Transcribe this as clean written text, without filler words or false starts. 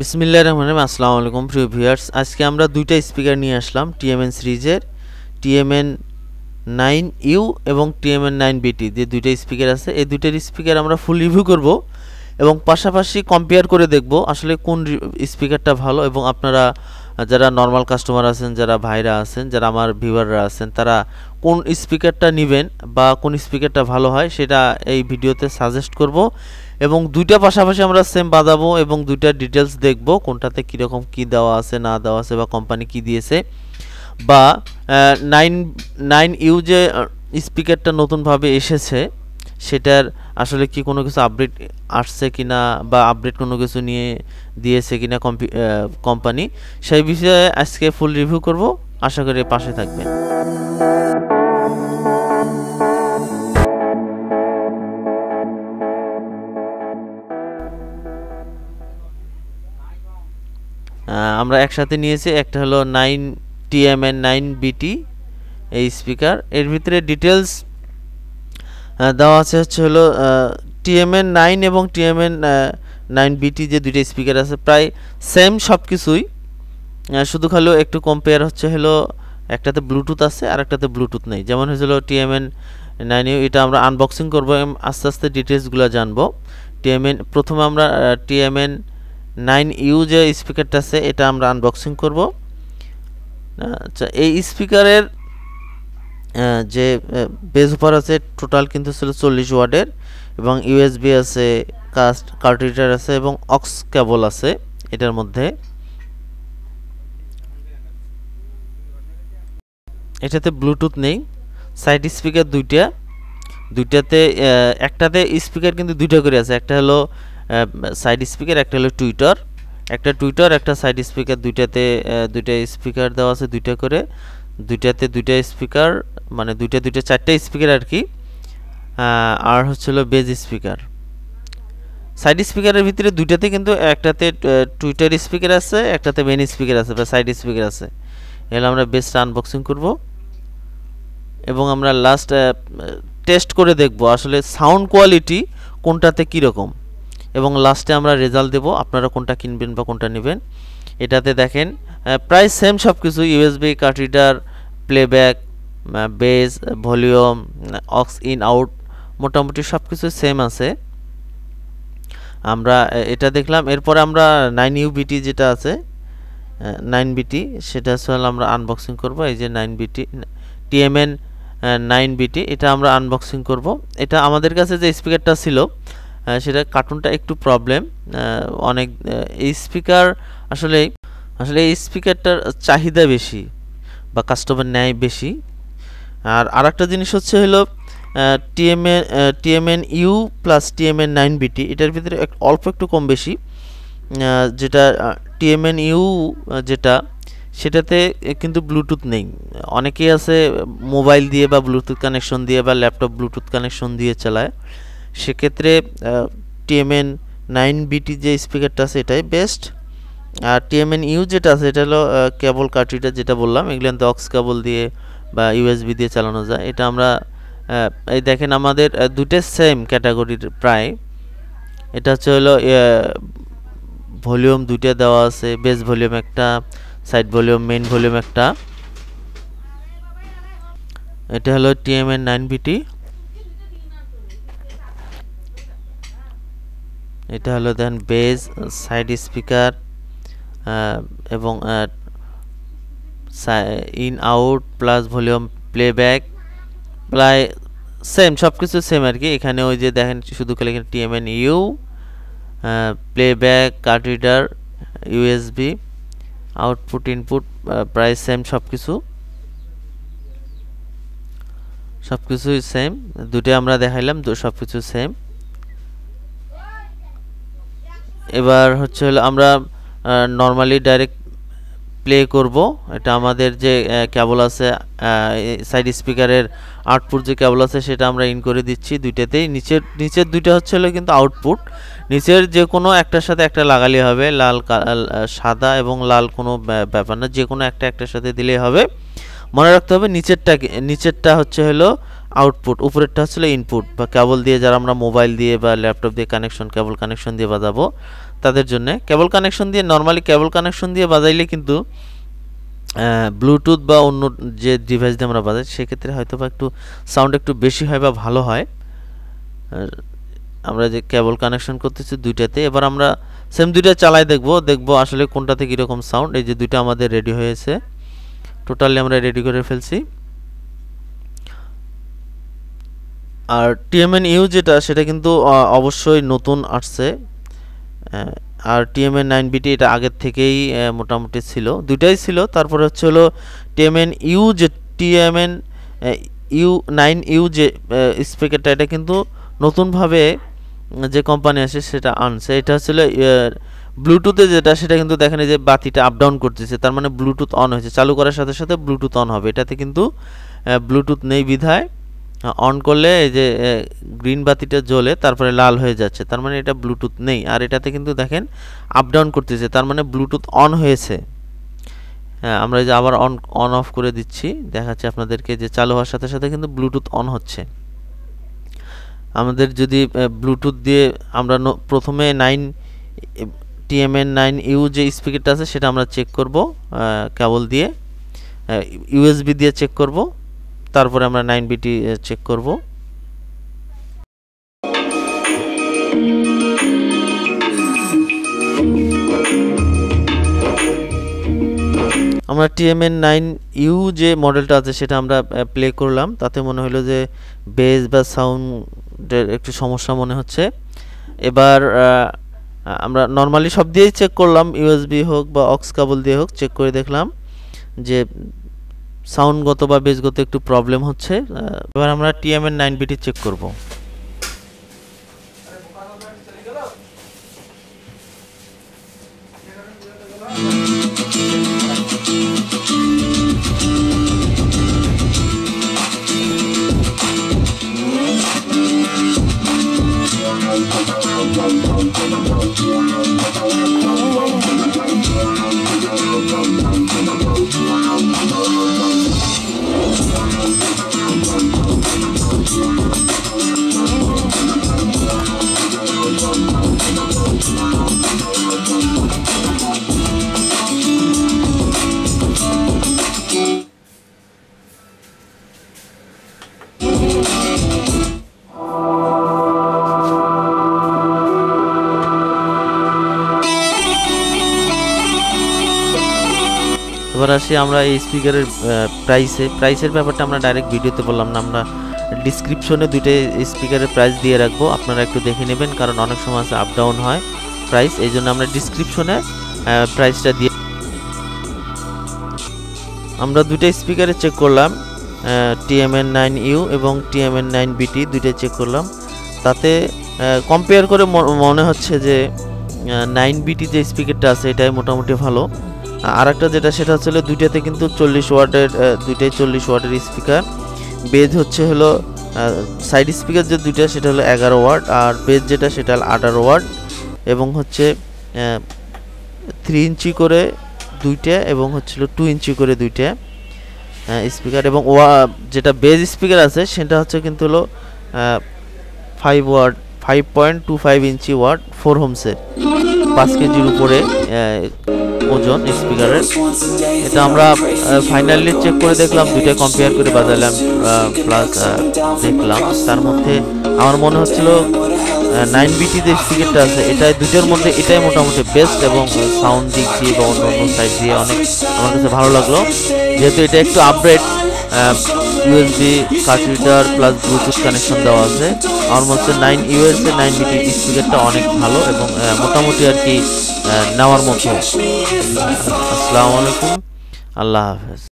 বিসমিল্লাহির রহমানির রহিম। আসসালামু আলাইকুম প্রিয় ভিউয়ার্স, আজকে আমরা দুইটা স্পিকার নিয়ে আসলাম টিএমএন সিরিজের টিএমএন 9U এবং টিএমএন 9BT যে দুইটা স্পিকার আছে। এই দুইটার স্পিকার আমরা ফুল রিভিউ করব এবং পাশাপাশি কম্পেয়ার করে দেখব আসলে কোন স্পিকারটা ভালো। এবং আপনারা যারা নর্মাল কাস্টমার আছেন, যারা ভাইরা আছেন, যারা আমার ভিউয়াররা আছেন, তারা কোন স্পিকারটা নেবেন বা কোন স্পিকারটা ভালো হয় সেটা এই ভিডিওতে সাজেস্ট করব। এবং দুইটা পাশাপাশি আমরা সেম বাজাবো এবং দুইটা ডিটেলস দেখব কোনটাতে কীরকম কী দেওয়া আছে না দেওয়া আছে বা কোম্পানি কি দিয়েছে। বা 9U যে স্পিকারটা নতুনভাবে এসেছে সেটার আসলে কি কোনো কিছু আপডেট আসছে কিনা বা আপডেট কোনো কিছু নিয়ে দিয়েছে কিনা কোম্পানি, সেই বিষয়ে আজকে ফুল রিভিউ করব। আশা করি পাশে থাকবেন। আমরা একসাথে নিয়েছি, একটা হলো টিএমএন 9BT এই স্পিকার। এর ভিতরে ডিটেলস দেওয়া আছে হলো টিএমএন 9 এবং টিএমএন 9BT যে দুইটা স্পিকার আছে প্রায় সেম সব কিছুই, শুধু খালি একটু কম্পেয়ার হলো একটাতে ব্লুটুথ আছে আর একটাতে ব্লুটুথ নেই। যেমন হয়েছিল টিএমএন 9U, এটা আমরা আনবক্সিং করব এবং আস্তে আস্তে ডিটেলসগুলো জানবো। প্রথমে আমরা টিএমএন 9U যে স্পিকারটা আছে এটা আমরা আনবক্সিং করব। আচ্ছা, এই স্পিকারের যে বেস উপর আছে টোটাল কিন্তু ছিল 40 ওয়াটের এবং ইউএসবি আছে, কার্ট্রিজার আছে এবং অক্স কেবল আছে এটার মধ্যে। এটাতে ব্লুটুথ নেই। সাইড স্পিকার দুইটাতে একটাতে স্পিকার কিন্তু দুইটা করে আছে, একটা হলো সাইড স্পিকার, একটা হলো টুইটার, একটা সাইড স্পিকার। দুইটাতে দুইটা স্পিকার দেওয়া আছে দুইটা করে, দুইটাতে দুইটা স্পিকার, মানে দুইটা চারটা স্পিকার আর কি। আর হলো বেজ স্পিকার। সাইড স্পিকারের ভিতরে দুইটাতে কিন্তু একটাতে টুইটার স্পিকার আছে, একটাতে মেন স্পিকার আছে বা সাইড স্পিকার আছে। এগুলো আমরা বেসটা আনবক্সিং করব এবং আমরা লাস্ট টেস্ট করে দেখব আসলে সাউন্ড কোয়ালিটি কোনটাতে কীরকম, এবং লাস্টে আমরা রেজাল্ট দেব আপনারা কোনটা কিনবেন বা কোনটা নেবেন। এটাতে দেখেন প্রায় সেম সব কিছু, ইউএসবি, কার্ট্রিজার, playback, bass, volume, aux in out, মোটামুটি সব কিছু সেম আছে। আমরা এটা দেখলাম। এরপরে আমরা 9UBT যেটা আছে 9BT সেটা আসলে আমরা আনবক্সিং করব। এই যে 9BT টিএমএন 9BT এটা আমরা আনবক্সিং করব। এটা আমাদের কাছে যে স্পিকারটা ছিল সেটা কার্টুনটা একটু প্রবলেম, অনেক এই স্পিকার আসলে এই স্পিকারটার চাহিদা বেশি বা কাস্টমার নেয় বেশি। আর আরেকটা জিনিস হলো টিএমএন ইউ প্লাস টিএমএন 9BT এটার ভিতরে অল্প একটু কম বেশি। যেটা টিএমএন ইউ যেটা সেটাতে কিন্তু ব্লুটুথ নেই। অনেকেই আছে মোবাইল দিয়ে বা ব্লুটুথ কানেকশন দিয়ে বা ল্যাপটপ ব্লুটুথ কানেকশন দিয়ে চালায়, সেক্ষেত্রে টিএমএন 9BT যে স্পিকারটা আছে এটাই বেস্ট। আর টিএমএন ইউ যেটা আছে এটা হলো কেবল কার্ট্রিজার যেটা বললাম, এগুলো অক্স কেবল দিয়ে বা ইউএসবি দিয়ে চালানো যায়। এটা আমরা এই দেখেন আমাদের দুটো সেম ক্যাটাগরির প্রায়। এটা হলো ভলিউম দুইটা দেওয়া আছে, বেস ভলিউম একটা, সাইড ভলিউম, মেইন ভলিউম একটা। এটা হলো টিএমএন 9BT, এটা হলো দেন বেস, সাইড স্পিকার এবং in out plus volume, playback, প্রায় সেম সব কিছু সেম আর কি। এখানে ওই যে দেখেন শুধু খালি এখানে টিএমএন ইউ, প্লেব্যাক, কার্ট্রিজার, ইউএসবি, আউটপুট, ইনপুট প্রায় সেম সব কিছুই সেম। দুটোই আমরা দেখাইলাম, সব কিছু সেম। এবার হলো আমরা নর্মালি ডাইরেক্ট প্লে করব। এটা আমাদের যে কেবল আছে সাইড স্পিকারের আউটপুট যে কেবল আছে সেটা আমরা ইন করে দিচ্ছি দুইটাতেই। নিচের দুইটা হলো কিন্তু আউটপুট, নিচের যে কোনো একটার সাথে একটা লাগালে হবে। সাদা এবং লাল কোনো ব্যাপার না, যে কোনো একটার সাথে দিলেই হবে। মনে রাখতে হবে নিচেরটা হলো আউটপুট, উপরেরটা হলো ইনপুট বা কেবল দিয়ে, যারা আমরা মোবাইল দিয়ে বা ল্যাপটপ দিয়ে কেবল কানেকশন দিয়ে বাজাবো তাদের জন্য। কেবল কানেকশন দিয়ে নর্মালি কেবল কানেকশন দিয়ে বাজাইলে কিন্তু ব্লুটুথ বা অন্য যে ডিভাইস দিয়ে আমরা বাজাই সেক্ষেত্রে হয়তো বা একটু সাউন্ড একটু বেশি হয় বা ভালো হয়। আমরা যে কেবল কানেকশন করতেছি দুইটাতে, এবার আমরা সেম দুইটা চালাই দেখব আসলে কোনটাতে কীরকম সাউন্ড। এই যে দুইটা আমাদের রেডি হয়েছে, টোটালি আমরা রেডি করে ফেলছি। আর TMN-U যেটা সেটা কিন্তু অবশ্যই নতুন আসছে, আর TMN9BT এটা আগের থেকেই মোটামুটি ছিল, দুইটাই ছিল। তারপরে হচ্ছে হলো TMN-U যে TMN-9U যে স্পিকারটা, এটা কিন্তু নতুনভাবে যে কোম্পানি আসে সেটা আনছে। এটা হচ্ছিল ব্লুটুথে যেটা, সেটা কিন্তু দেখেন যে বাতিটা আপ ডাউন করতেছে, তার মানে ব্লুটুথ অন হয়েছে। চালু করার সাথে সাথে ব্লুটুথ অন হবে। এটাতে কিন্তু ব্লুটুথ নেই বিধায় অন করলে এই যে গ্রিন বাতিটা জ্বলে তারপরে লাল হয়ে যাচ্ছে, তার মানে এটা ব্লুটুথ নেই। আর এটাতে কিন্তু দেখেন আপ ডাউন করতেছে, তার মানে ব্লুটুথ অন হয়েছে। হ্যাঁ, আমরা যে আবার অন অফ করে দিচ্ছি, দেখাচ্ছি আপনাদেরকে যে চালু হওয়ার সাথে সাথে কিন্তু ব্লুটুথ অন হচ্ছে। আমাদের যদি ব্লুটুথ দিয়ে আমরা প্রথমে TMN9U যে স্পিকারটা আছে সেটা আমরা চেক করব কেবল দিয়ে, USB দিয়ে চেক করব, তারপরে আমরা 9BT চেক করব। আমরা TMN9U যে মডেলটা আছে সেটা আমরা প্লে করলাম, তাতে মনে হলো যে বেস বা সাউন্ডের একটু সমস্যা মনে হচ্ছে। এবার আমরা নর্মালি সব দিয়েই চেক করলাম, USB হোক বা অক্স কেবল দিয়ে হোক, চেক করে দেখলাম যে সাউন্ডগত বা বেসগত একটু প্রবলেম হচ্ছে। এবার আমরা TMN9BT চেক করব। এবার আসি আমরা এই স্পিকারের প্রাইসের ব্যাপারটা আমরা ডাইরেক্ট ভিডিওতে বললাম না, আমরা ডিসক্রিপশনে দুইটা স্পিকারের প্রাইস দিয়ে রাখবো, আপনারা একটু দেখে নেবেন, কারণ অনেক সময় আছে আপ ডাউন হয় প্রাইস, এই জন্য আমরা ডিসক্রিপশনে প্রাইসটা দিয়ে। আমরা দুইটা স্পিকারে চেক করলাম, TMN9U এবং TMN9BT দুইটাই চেক করলাম, তাতে কম্পেয়ার করে মনে হচ্ছে যে 9BT যে স্পিকারটা আছে এটাই মোটামুটি ভালো। আর একটা যেটা সেটা হচ্ছে দুইটাতে কিন্তু 40 ওয়াটের, দুইটাই 40 ওয়াটের স্পিকার। বেজ হচ্ছে হলো সাইড স্পিকার যে দুইটা সেটা হলো 11 ওয়াট, আর বেজ যেটা সেটা হলো 18 ওয়াট, এবং হচ্ছে 3 ইঞ্চি করে দুইটা এবং হচ্ছিল 2 ইঞ্চি করে দুইটা স্পিকার। এবং যেটা বেজ স্পিকার আছে সেটা হচ্ছে কিন্তু হলো 5 ওয়াট, 5.25 ইঞ্চি ওয়াট, 4 হোমসের, 5 কেজির উপরে ওজন স্পিকারের। এটা আমরা ফাইনালি চেক করে দেখলাম, দুইটা কম্পেয়ার করে বাজালাম, প্লাস দেখলাম, তার মধ্যে আমার মনে হচ্ছিল 9BT যে স্পিকারটা আছে এটাই দুটোর মধ্যে এটাই মোটামুটি বেস্ট, এবং সাউন্ড দিক দিয়ে বা অন্য সাইড দিয়ে অনেক আমার কাছে ভালো লাগলো, যেহেতু এটা একটু upgrade, USB card reader plus Bluetooth connection দেওয়া আছে। আমার মনে হচ্ছে 9U এর 9BT স্পিকারটা অনেক ভালো এবং মোটামুটি আর কি নেওয়ার মতো। আসসালামু আলাইকুম, আল্লাহ হাফেজ।